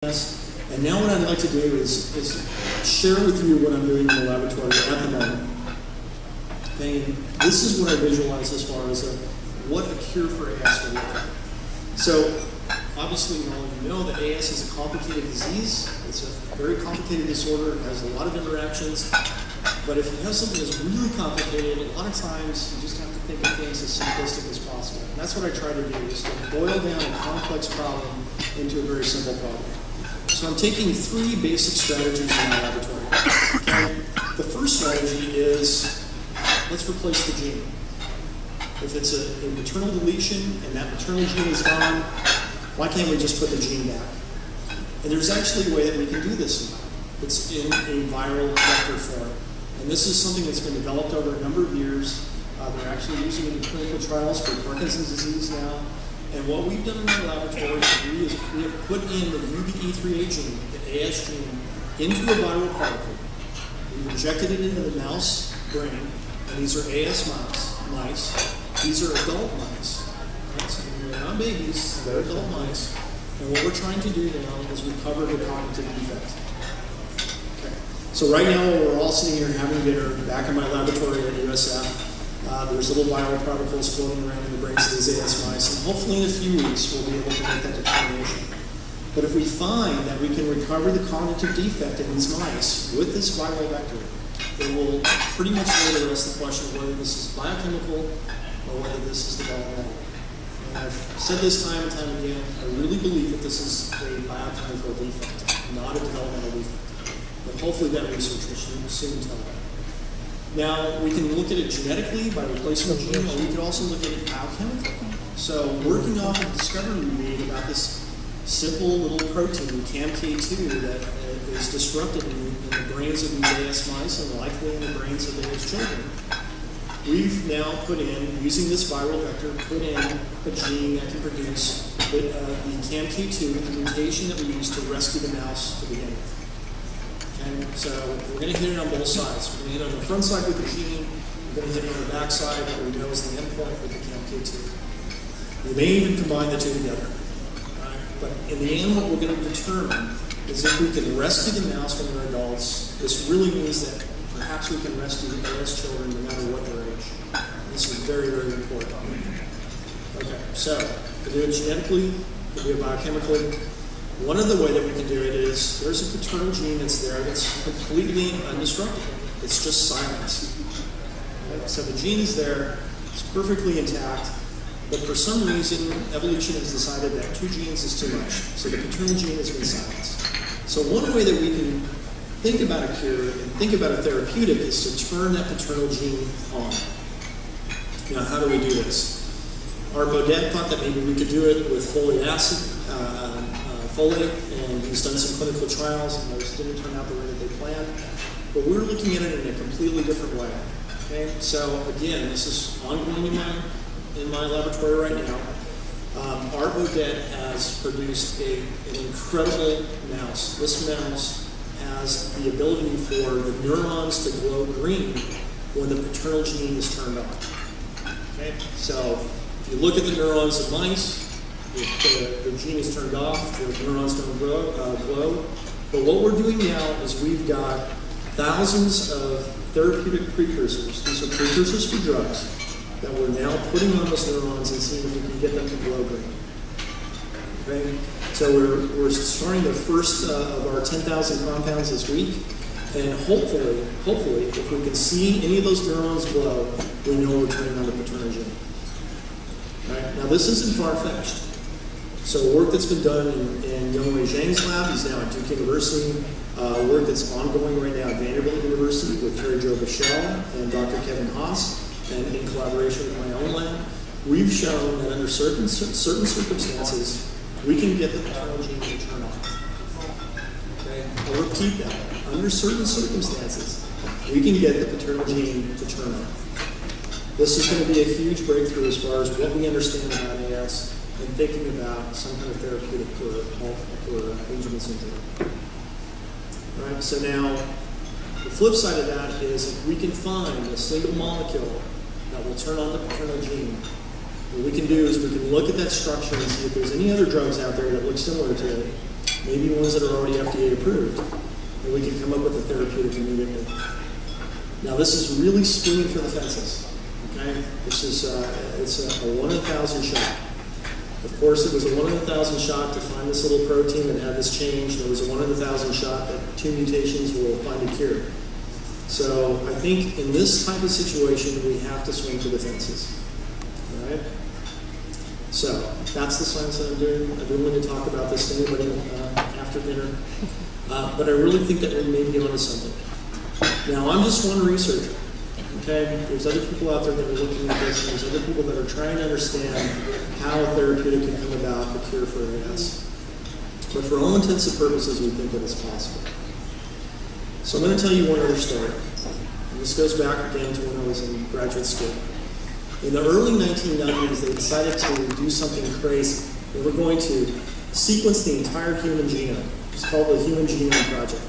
And now what I'd like to do is share with you what I'm doing in the laboratory at the moment. Okay, and this is what I visualize as far as what a cure for AS would look like. So, obviously, all of you know that AS is a complicated disease. It's a very complicated disorder. It has a lot of interactions. But if you have something that's really complicated, a lot of times you just have to think of things as simplistic as possible. And that's what I try to do, is to boil down a complex problem into a very simple problem. So I'm taking three basic strategies in my laboratory. Okay? The first strategy is, let's replace the gene. If it's a maternal deletion and that maternal gene is gone, why can't we just put the gene back? And there's actually a way that we can do this now. It's in a viral vector form. And this is something that's been developed over a number of years. They're actually using it in clinical trials for Parkinson's disease now. And what we've done in our laboratory is we have put in the UBE3A gene, the AS gene, into a viral particle. We've injected it into the mouse brain, and these are AS mice. These are adult mice. Right? So they're not babies, they're adult mice. And what we're trying to do now is recover the cognitive defect. Okay. So right now, we're all sitting here having dinner back in my laboratory at USF. There's little viral particles floating around in the brains of these AS mice, and hopefully in a few weeks we'll be able to make that determination. But if we find that we can recover the cognitive defect in these mice with this viral vector, it will pretty much lay the rest of the question of whether this is biochemical or whether this is developmental. And I've said this time and time again, I really believe that this is a biochemical defect, not a developmental defect. But hopefully that research will soon tell that. Now, we can look at it genetically by replacing the gene, or we can also look at it biochemically. So, working off of the discovery we made about this simple little protein, CAMK2, that is disrupted in the brains of these AS mice and likely in the brains of AS children, we've now put in, using this viral vector, put in a gene that can produce the CAMK2, the mutation that we use to rescue the mouse to begin with. Okay, so we're going to hit it on both sides. We're going to hit it on the front side with the gene. We're going to hit it on the back side, what we know is the endpoint with the CAMK2. We may even combine the two together. Right? But in the end, what we're going to determine is if we can rescue the mouse when they're adults. This really means that perhaps we can rescue the AS children no matter what their age. This is very, very important. Okay, so to do it genetically, to do it biochemically. One of the way that we can do it is there's a paternal gene that's there that's completely indestructible. It's just silenced. Okay? So the gene is there, it's perfectly intact, but for some reason, evolution has decided that two genes is too much. So the paternal gene has been silenced. So one way that we can think about a cure and think about a therapeutic is to turn that paternal gene on. Now, how do we do this? Our Baudet thought that maybe we could do it with folic acid, folate, and he's done some clinical trials, and those didn't turn out the way that they planned. But we're looking at it in a completely different way. Okay, so again, this is ongoing in my laboratory right now. Our Baudet has produced an incredible mouse. This mouse has the ability for the neurons to glow green when the paternal gene is turned on. Okay, so if you look at the neurons of mice, the gene is turned off, the neurons don't glow. But what we're doing now is we've got thousands of therapeutic precursors. These are precursors for drugs that we're now putting on those neurons and seeing if we can get them to glow green. Okay? So we're starting the first of our 10,000 compounds this week. And hopefully, if we can see any of those neurons glow, we know we're turning on the paternal gene. Right? Now, this isn't far-fetched. So work that's been done in Yongwei Zhang's lab, he's now at Duke University, work that's ongoing right now at Vanderbilt University with Terry Jo Bichelle and Dr. Kevin Haas, and in collaboration with my own lab, we've shown that under certain circumstances, we can get the paternal gene to turn on. Okay? I'll repeat that. Under certain circumstances, we can get the paternal gene to turn on. This is going to be a huge breakthrough as far as what we understand about AS and thinking about some kind of therapeutic for Angelman syndrome. All right, so now the flip side of that is if we can find a single molecule that will turn on the paternal gene, what we can do is we can look at that structure and see if there's any other drugs out there that look similar to it, maybe ones that are already FDA approved, and we can come up with a therapeutic immediately. Now, this is really swinging for the fences. Okay, this is it's a 1 in 1,000 shot. Of course, it was a 1 in 1,000 shot to find this little protein that had this change. There was a 1 in 1,000 shot that 2 mutations will find a cure. So I think in this type of situation, we have to swing for the fences. All right. So that's the science that I'm doing. I didn't want to talk about this to anybody after dinner, but I really think that we may be onto something. Now, I'm just one researcher. Okay, there's other people out there that are looking at this, and there's other people that are trying to understand how a therapeutic can come about, a cure for AS. But for all intents and purposes, we think that it's possible. So I'm going to tell you one other story. And this goes back again to when I was in graduate school. In the early 1990s, they decided to do something crazy. They were going to sequence the entire human genome. It's called the Human Genome Project.